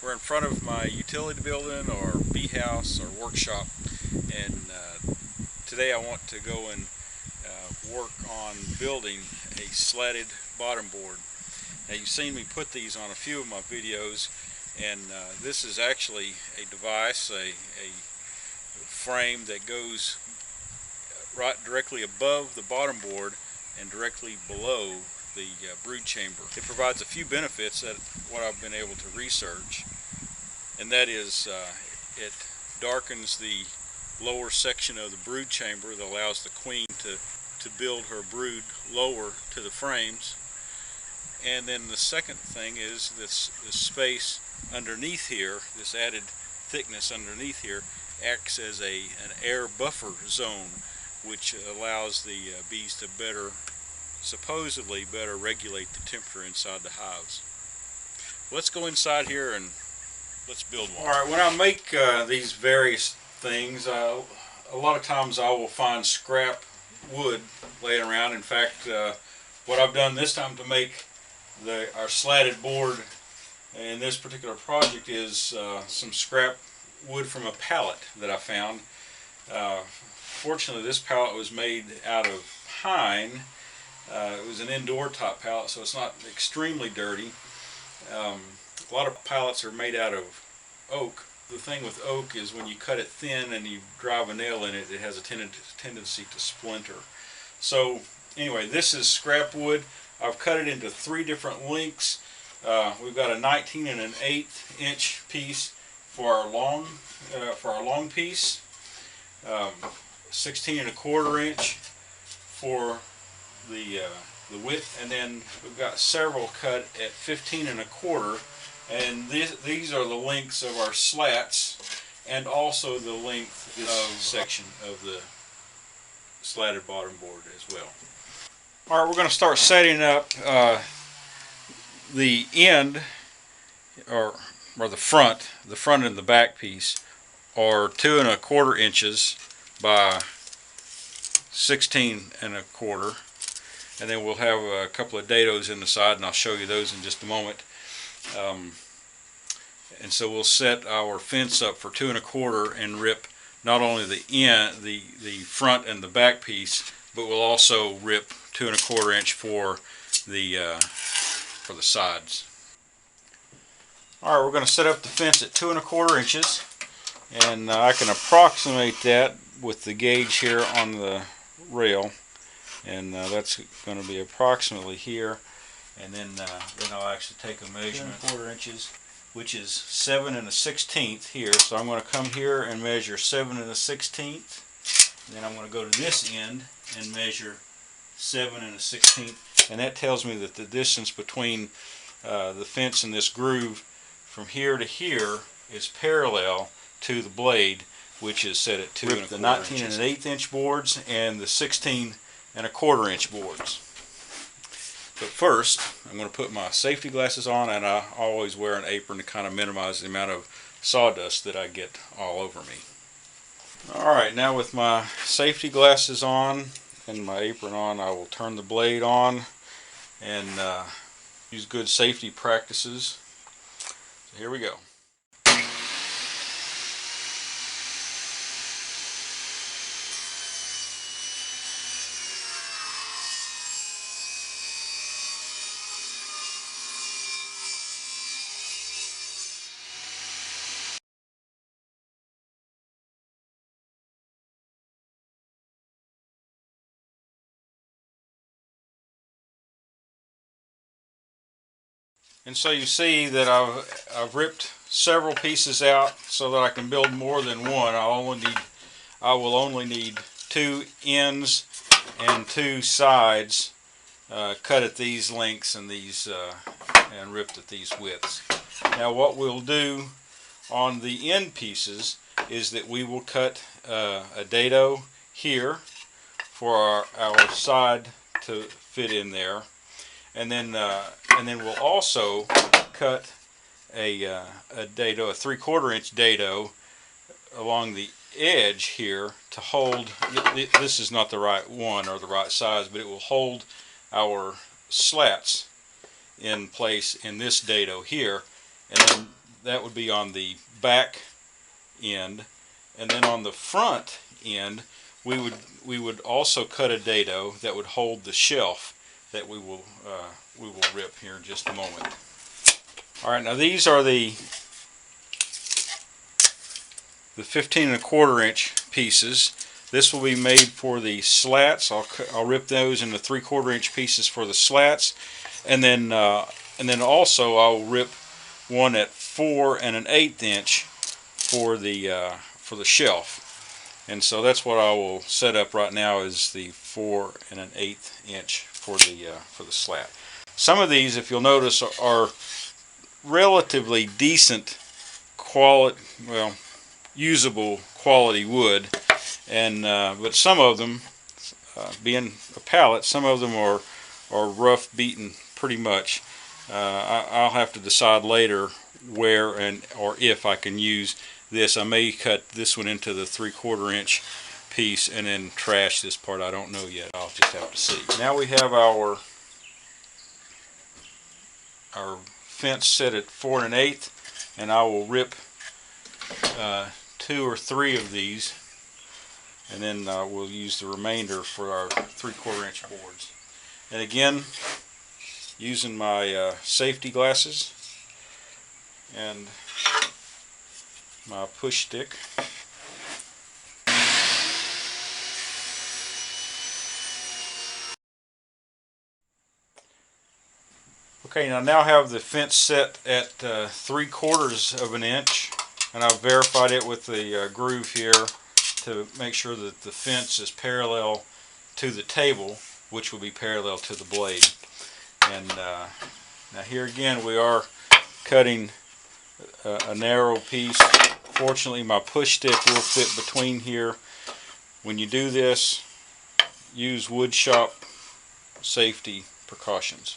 We're in front of my utility building or bee house or workshop, and today I want to go and work on building a slatted bottom board. Now, you've seen me put these on a few of my videos, and this is actually a device, a frame that goes right directly above the bottom board and directly below the brood chamber. It provides a few benefits that what I've been able to research, and that is it darkens the lower section of the brood chamber that allows the queen to build her brood lower to the frames. And then the second thing is this space underneath here, this added thickness underneath here, acts as an air buffer zone, which allows the bees to supposedly better regulate the temperature inside the hives. Let's go inside here and let's build one. Alright, when I make these various things, a lot of times I will find scrap wood laying around. In fact, what I've done this time to make our slatted board in this particular project is some scrap wood from a pallet that I found. Fortunately, this pallet was made out of pine. It was an indoor top pallet, so it's not extremely dirty. A lot of pallets are made out of oak. The thing with oak is when you cut it thin and you drive a nail in it, it has a tendency to splinter. So anyway, this is scrap wood. I've cut it into 3 different lengths. We've got a 19 1/8 inch piece for our long piece, 16 1/4 inch for the width, and then we've got several cut at 15 1/4, and these are the lengths of our slats and also the length of section of the slatted bottom board as well. Alright, we're going to start setting up the end or the front and the back piece are 2 1/4 inches by 16 1/4, and then we'll have a couple of dados in the side, and I'll show you those in just a moment. And so we'll set our fence up for 2 1/4 and rip not only the front and the back piece, but we'll also rip 2 1/4 inch for the sides. Alright, we're going to set up the fence at 2 1/4 inches, and I can approximate that with the gauge here on the rail, and that's going to be approximately here, and then I'll actually take a measurement. 2 1/4 inches, which is 7 1/16 here, so I'm going to come here and measure 7 1/16, and then I'm going to go to this end and measure 7 1/16, and that tells me that the distance between the fence and this groove from here to here is parallel to the blade, which is set at 2 1/4 inches. The 19 1/8 inch boards and the 16 1/4 inch boards. But first, I'm going to put my safety glasses on, and I always wear an apron to kind of minimize the amount of sawdust that I get all over me. Alright, now with my safety glasses on and my apron on, I will turn the blade on and use good safety practices. So here we go. And so you see that I've ripped several pieces out so that I can build more than one. I will only need 2 ends and 2 sides cut at these lengths and and ripped at these widths. Now what we'll do on the end pieces is that we will cut a dado here for our side to fit in there. And then we'll also cut a dado, a 3/4 inch dado, along the edge here to hold. This is not the right one or the right size, but it will hold our slats in place in this dado here. And then that would be on the back end, and then on the front end we would also cut a dado that would hold the shelf that we will rip here in just a moment. All right, now these are the 15 1/4 inch pieces. This will be made for the slats. I'll rip those into 3/4 inch pieces for the slats, and then also I'll rip one at 4 1/8 inch for the shelf. And so that's what I will set up right now, is the 4 1/8 inch for the slat. Some of these, if you'll notice, are relatively decent quality, well, usable quality wood, and but some of them, being a pallet, some of them are rough beaten pretty much. I'll have to decide later where or if I can use this. I may cut this one into the 3/4 inch piece and then trash this part. I don't know yet. I'll just have to see. Now we have our fence set at 4 1/8, and I will rip 2 or 3 of these, and then we'll use the remainder for our 3/4 inch boards. And again, using my safety glasses and my push stick. Okay, now I have the fence set at 3/4 inch, and I've verified it with the groove here to make sure that the fence is parallel to the table, which will be parallel to the blade. And now here again we are cutting a narrow piece. Fortunately, my push stick will fit between here. When you do this, use wood shop safety precautions.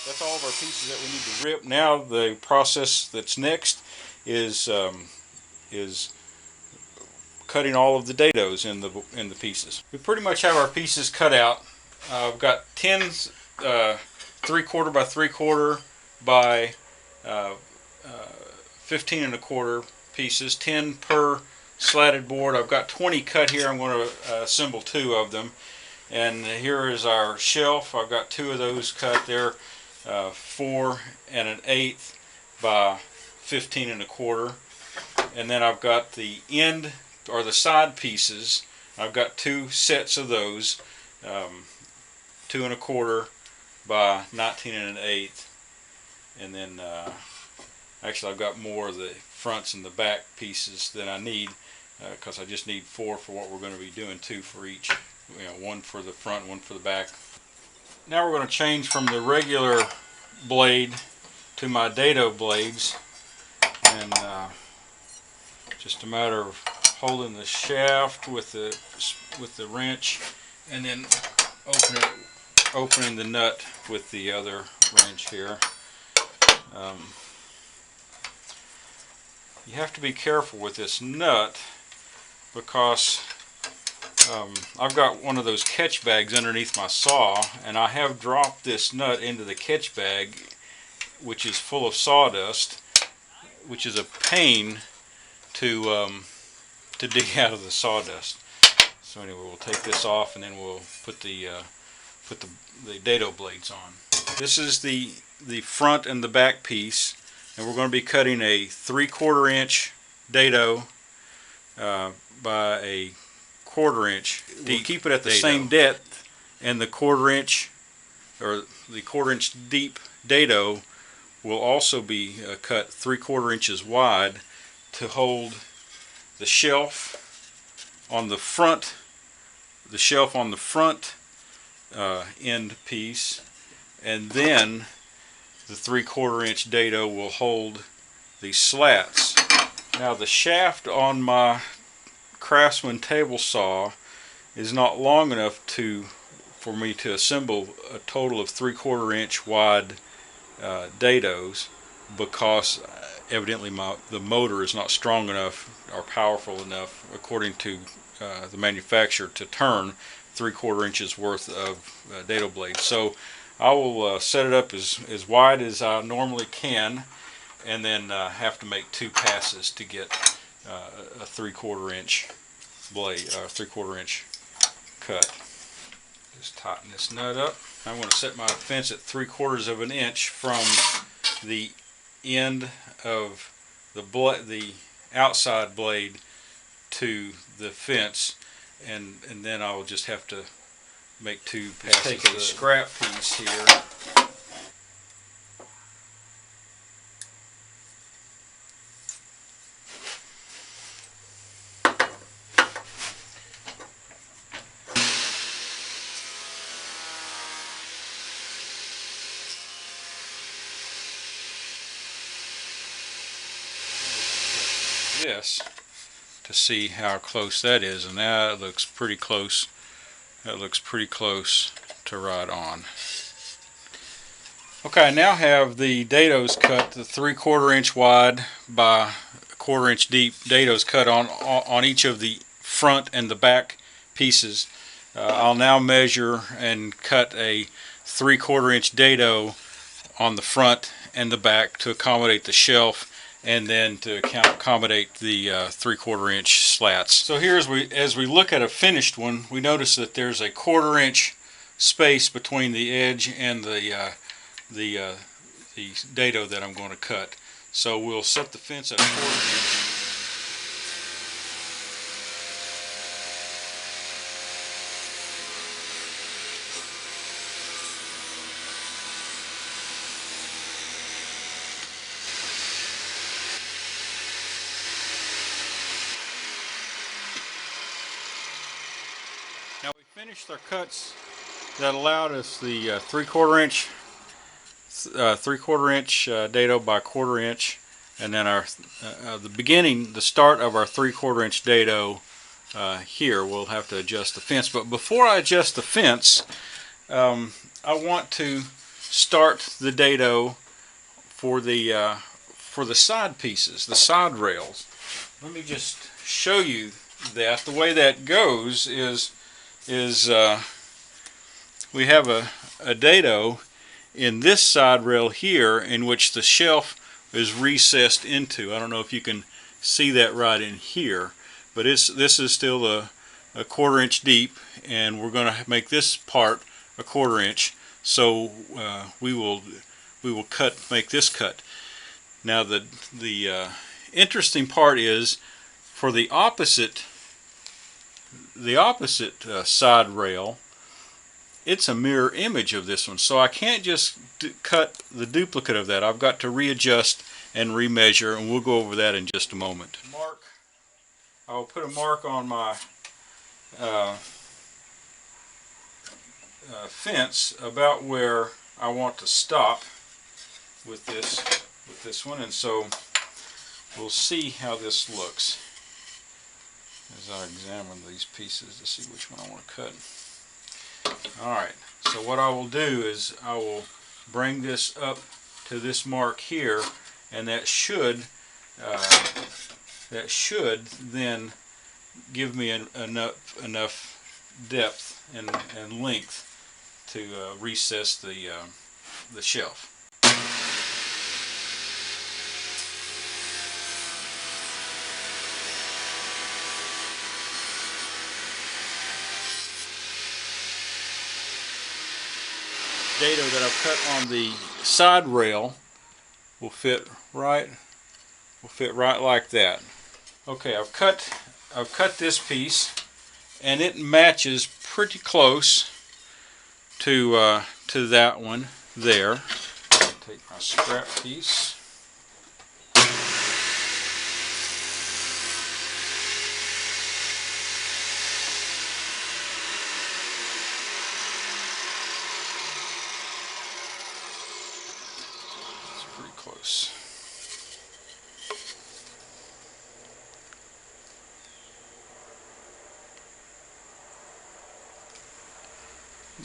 That's all of our pieces that we need to rip. Now the process that's next is cutting all of the dados in the pieces. We pretty much have our pieces cut out. I've got 10 3/4 by 3/4 by 15 1/4 pieces, 10 per slatted board. I've got 20 cut here. I'm going to assemble 2 of them. And here is our shelf. I've got 2 of those cut there. 4 1/8 by 15 1/4, and then I've got the end or the side pieces. I've got 2 sets of those, 2 1/4 by 19 1/8, and then actually I've got more of the fronts and the back pieces than I need, because I just need 4 for what we're going to be doing, 2 for each, 1 for the front, 1 for the back. Now we're going to change from the regular blade to my dado blades, and just a matter of holding the shaft with the wrench, and then opening the nut with the other wrench here. You have to be careful with this nut, because I've got one of those catch bags underneath my saw, and I have dropped this nut into the catch bag, which is full of sawdust, which is a pain to dig out of the sawdust. So anyway, we'll take this off, and then we'll put the dado blades on. This is the front and the back piece, and we're going to be cutting a 3/4 inch dado by a 1/4 inch. We'll keep it at the same depth, and the 1/4 inch or the 1/4 inch deep dado will also be cut 3/4 inches wide to hold the shelf on the front, end piece, and then the 3/4 inch dado will hold slats. Now the shaft on my Craftsman table saw is not long enough for me to assemble a total of 3/4 inch wide dados, because evidently the motor is not strong enough or powerful enough, according to the manufacturer, to turn 3/4 inches worth of dado blade. So I will set it up as wide as I normally can, and then have to make 2 passes to get a 3/4 inch blade, 3/4 inch cut. Just tighten this nut up. I'm going to set my fence at 3/4 of an inch from the end of the outside blade to the fence, and then I will just have to make 2 passes. Take a scrap piece here. This to see how close that is, and that looks pretty close. That looks pretty close to right on. Okay, I now have the dados cut, the 3/4 inch wide by 1/4 inch deep dados cut on each of the front and the back pieces. I'll now measure and cut a 3/4 inch dado on the front and the back to accommodate the shelf, and then to accommodate the 3/4 inch slats. So here, as we look at a finished one, we notice that there's a 1/4 inch space between the edge and the dado that I'm going to cut. So we'll set the fence at 1/4 inch. Now we finished our cuts that allowed us the 3/4 inch dado by 1/4 inch, and then our the start of our 3/4 inch dado here. We'll have to adjust the fence, but before I adjust the fence, I want to start the dado for the side pieces, the side rails. Let me just show you that. The way that goes is we have a dado in this side rail here, in which the shelf is recessed into. I don't know if you can see that right in here, but this is still a 1/4 inch deep, and we're going to make this part a 1/4 inch. So we will make this cut. Now the interesting part is, for the opposite side rail, it's a mirror image of this one, so I can't just cut the duplicate of that. I've got to readjust and remeasure, and we'll go over that in just a moment. I'll put a mark on my fence about where I want to stop with this one, and so we'll see how this looks as I examine these pieces to see which one I want to cut. Alright, so what I will do is I will bring this up to this mark here, and that should then give me enough depth and length to recess the shelf. Dado that I've cut on the side rail will fit right like that. Okay, I've cut this piece, and it matches pretty close to that one there. Take my scrap piece. Close.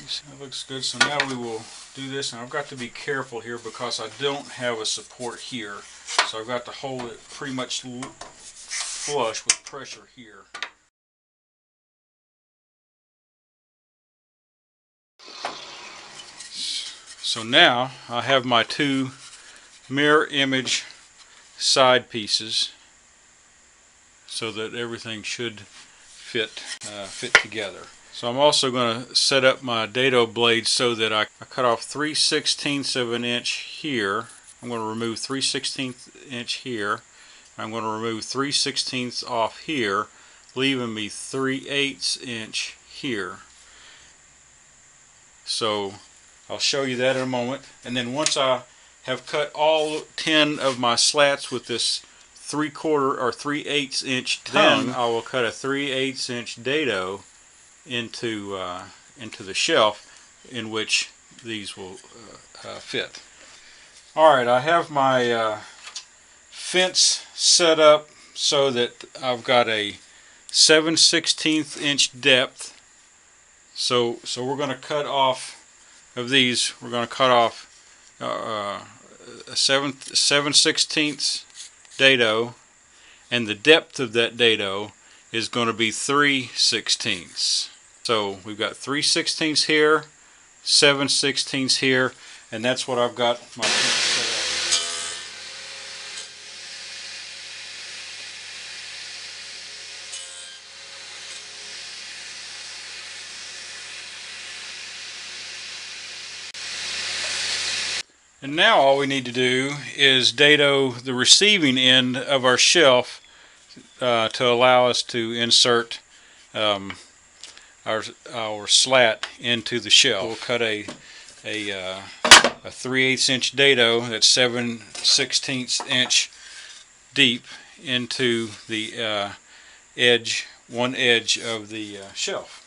these. That looks good. So now we will do this, and I've got to be careful here because I don't have a support here. So I've got to hold it pretty much flush with pressure here. So now I have my two mirror image side pieces so that everything should fit together. So I'm also going to set up my dado blade so that I cut off 3/16 of an inch here. I'm going to remove 3/16 inch here. I'm going to remove 3/16 off here, leaving me 3/8 inch here. So I'll show you that in a moment. And then once I have cut all 10 of my slats with this 3/4 or 3/8 inch tongue, then I will cut a 3/8 inch dado into the shelf in which these will fit. Alright, I have my fence set up so that I've got a 7/16 inch depth. So we're going to cut off of these. We're going to cut off a 7/16 dado, and the depth of that dado is going to be 3/16. So we've got 3/16 here, 7/16 here, and that's what I've got my fence set up. And now all we need to do is dado the receiving end of our shelf to allow us to insert our slat into the shelf. We'll cut a 3/8 inch dado that's 7/16 inch deep into the one edge of the shelf.